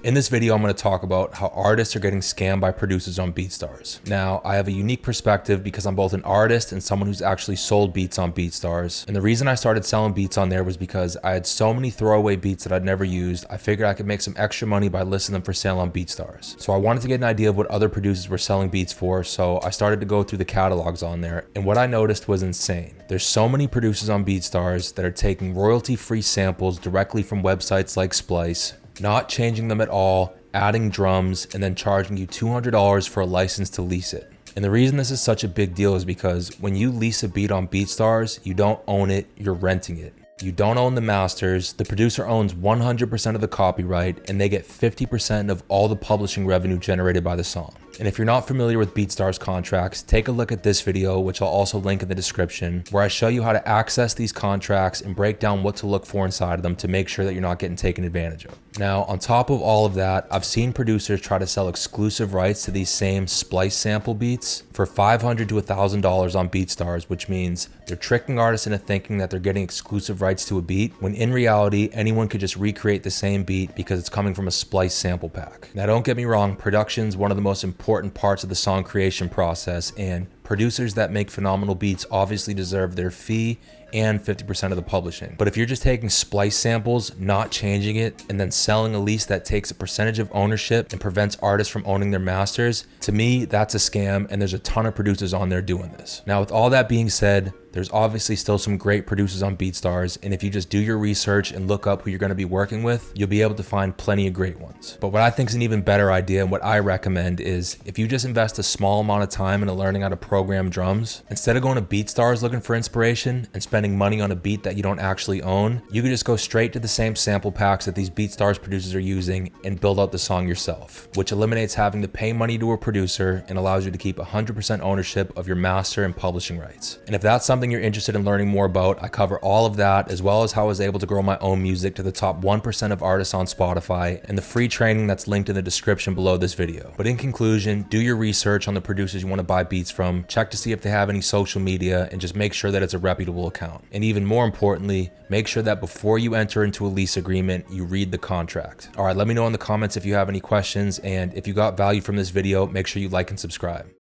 In this video, I'm going to talk about how artists are getting scammed by producers on BeatStars. Now, I have a unique perspective because I'm both an artist and someone who's actually sold beats on BeatStars. And the reason I started selling beats on there was because I had so many throwaway beats that I'd never used. I figured I could make some extra money by listing them for sale on BeatStars. So I wanted to get an idea of what other producers were selling beats for, so I started to go through the catalogs on there. And what I noticed was insane. There's so many producers on BeatStars that are taking royalty-free samples directly from websites like Splice, not changing them at all, adding drums, and then charging you $200 for a license to lease it. And the reason this is such a big deal is because when you lease a beat on BeatStars, you don't own it, you're renting it. You don't own the masters, the producer owns 100% of the copyright, and they get 50% of all the publishing revenue generated by the song. And if you're not familiar with BeatStars contracts, take a look at this video, which I'll also link in the description, where I show you how to access these contracts and break down what to look for inside of them to make sure that you're not getting taken advantage of. Now, on top of all of that, I've seen producers try to sell exclusive rights to these same Splice sample beats for $500 to $1,000 on BeatStars, which means they're tricking artists into thinking that they're getting exclusive rights to a beat, when in reality, anyone could just recreate the same beat because it's coming from a Splice sample pack. Now, don't get me wrong, production's one of the most important parts of the song creation process, and producers that make phenomenal beats obviously deserve their fee and 50% of the publishing. But if you're just taking Splice samples, not changing it, and then selling a lease that takes a percentage of ownership and prevents artists from owning their masters, to me, that's a scam, and there's a ton of producers on there doing this. Now, with all that being said, there's obviously still some great producers on BeatStars, and if you just do your research and look up who you're going to be working with, you'll be able to find plenty of great ones. But what I think is an even better idea, and what I recommend, is if you just invest a small amount of time into learning how to program drums, instead of going to BeatStars looking for inspiration and spending money on a beat that you don't actually own, you can just go straight to the same sample packs that these BeatStars producers are using and build out the song yourself, which eliminates having to pay money to a producer and allows you to keep 100% ownership of your master and publishing rights. And if that's something you're interested in learning more about, I cover all of that, as well as how I was able to grow my own music to the top 1% of artists on Spotify, and the free training that's linked in the description below this video. But in conclusion, do your research on the producers you want to buy beats from, check to see if they have any social media, and just make sure that it's a reputable account. And even more importantly, make sure that before you enter into a lease agreement, you read the contract. All right, let me know in the comments if you have any questions, and if you got value from this video, make sure you like and subscribe.